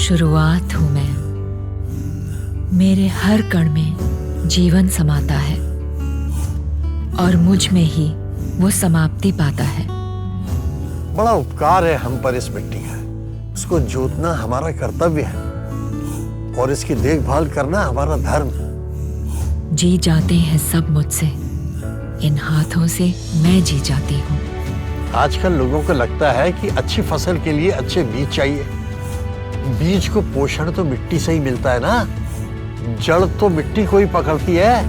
शुरुआत हूं मैं, मेरे हर कण में जीवन समाता है और मुझ में ही वो समाप्ति पाता है। बड़ा उपकार है हम पर इस मिट्टी का, इसको जोतना हमारा कर्तव्य है और इसकी देखभाल करना हमारा धर्म। जी जाते हैं सब मुझसे, इन हाथों से मैं जी जाती हूँ। आजकल लोगों को लगता है कि अच्छी फसल के लिए अच्छे बीज चाहिए। बीज को पोषण तो मिट्टी से ही मिलता है ना, जड़ तो मिट्टी को ही पकड़ती है।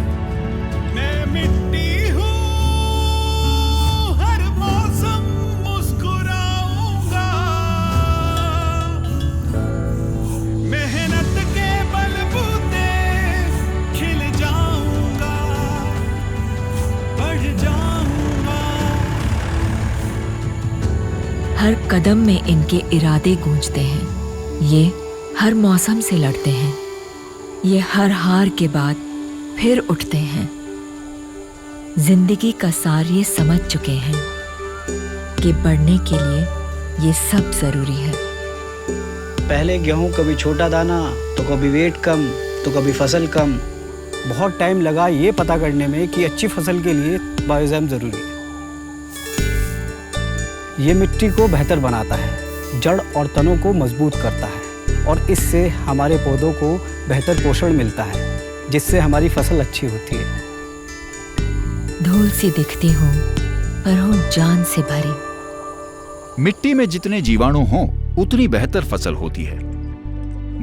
मैं मिट्टी हूँ, हर मौसम मुस्कुराऊंगा, मेहनत के बलबूते खिल जाऊंगा, बढ़ जाऊंगा। हर कदम में इनके इरादे गूंजते हैं, ये हर मौसम से लड़ते हैं, ये हर हार के बाद फिर उठते हैं। जिंदगी का सार ये समझ चुके हैं कि बढ़ने के लिए ये सब जरूरी है। पहले गेहूं कभी छोटा दाना, तो कभी वेट कम, तो कभी फसल कम। बहुत टाइम लगा ये पता करने में कि अच्छी फसल के लिए बायोजाइम जरूरी है। ये मिट्टी को बेहतर बनाता है, जड़ और तनों को मजबूत करता है और इससे हमारे पौधों को बेहतर पोषण मिलता है, जिससे हमारी फसल अच्छी होती है। धूल सी दिखती हूँ पर हूँ जान से भरी। मिट्टी में जितने जीवाणु हों उतनी बेहतर फसल होती है।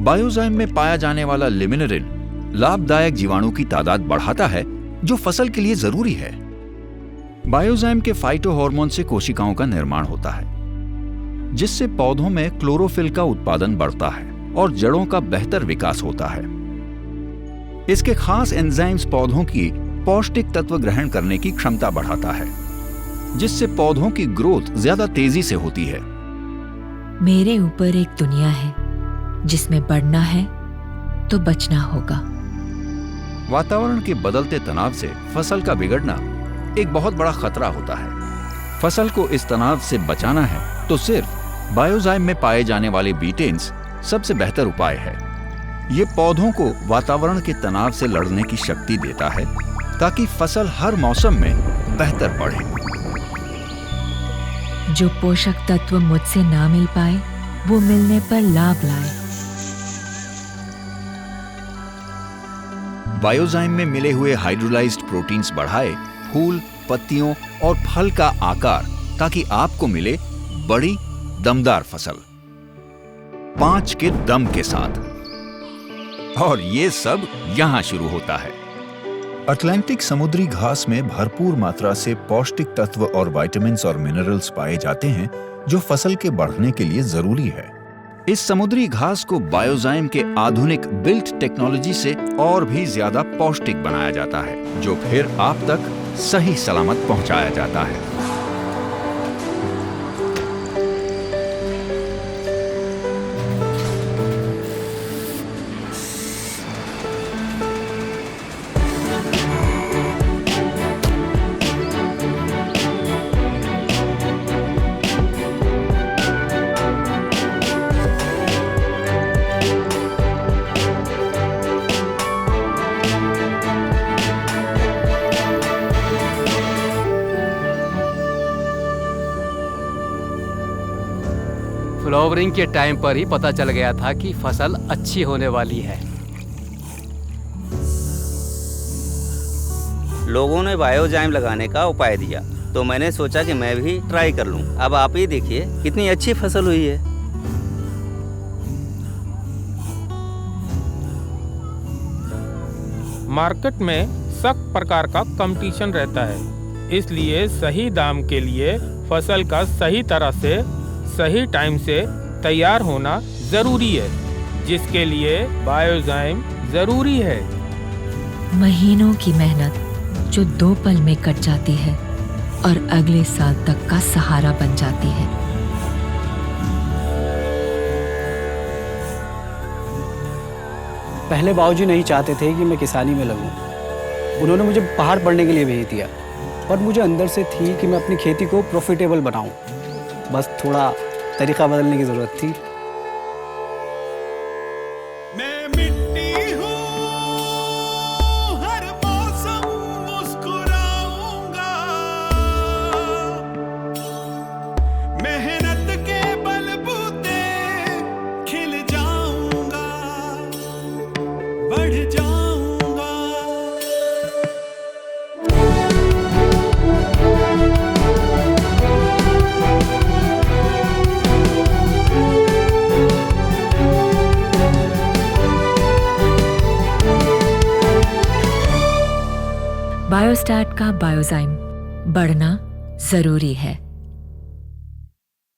बायोजाइम में पाया जाने वाला लिमिनरिन लाभदायक जीवाणु की तादाद बढ़ाता है जो फसल के लिए जरूरी है। बायोजाइम के फाइटो हार्मोन से कोशिकाओं का निर्माण होता है, जिससे पौधों में क्लोरोफिल का उत्पादन बढ़ता है और जड़ों का बेहतर विकास होता है। इसके खास एंजाइम्स पौधों की पौष्टिक तत्व ग्रहण करने की क्षमता बढ़ाता है, जिससे पौधों की ग्रोथ ज्यादा तेजी से होती है। मेरे ऊपर एक दुनिया है जिसमें बढ़ना है तो बचना होगा। वातावरण के बदलते तनाव से फसल का बिगड़ना एक बहुत बड़ा खतरा होता है। फसल को इस तनाव से बचाना है तो सिर्फ बायोजाइम में पाए जाने वाले बीटेन्स सबसे बेहतर उपाय है। ये पौधों को वातावरण के तनाव से लड़ने की शक्ति देता है ताकि फसल हर मौसम में बेहतर बढ़े। जो पोषक तत्व मुझसे ना मिल पाए वो मिलने पर लाभ लाए। बायोजाइम में मिले हुए हाइड्रोलाइज्ड प्रोटीन्स बढ़ाए फूल, पत्तियों और फल का आकार, ताकि आपको मिले बड़ी दमदार फसल 5 के दम के साथ। और ये सब यहां शुरू होता है। अटलांटिक समुद्री घास में भरपूर मात्रा से पौष्टिक तत्व और विटामिन्स और मिनरल्स पाए जाते हैं जो फसल के बढ़ने के लिए जरूरी है। इस समुद्री घास को बायोजाइम के आधुनिक बिल्ट टेक्नोलॉजी से और भी ज्यादा पौष्टिक बनाया जाता है, जो फिर आप तक सही सलामत पहुंचाया जाता है। फ्लावरिंग के टाइम पर ही पता चल गया था कि फसल अच्छी होने वाली है। लोगों ने बायोजाइम लगाने का उपाय दिया तो मैंने सोचा कि मैं भी ट्राई कर लूं। अब आप ही देखिए कितनी अच्छी फसल हुई है। मार्केट में सख्त प्रकार का कंपटीशन रहता है, इसलिए सही दाम के लिए फसल का सही तरह से सही टाइम से तैयार होना जरूरी है, जिसके लिए बायोजाइम जरूरी है। महीनों की मेहनत जो 2 पल में कट जाती है और अगले साल तक का सहारा बन जाती है। पहले बाबूजी नहीं चाहते थे कि मैं किसानी में लगूं। उन्होंने मुझे पहाड़ पढ़ने के लिए भेज दिया, पर मुझे अंदर से थी कि मैं अपनी खेती को प्रॉफिटेबल बनाऊं। बस थोड़ा तरीका बदलने की ज़रूरत थी। बढ़ जाऊंगा। बायोस्टैट का बायोजाइम बढ़ना जरूरी है।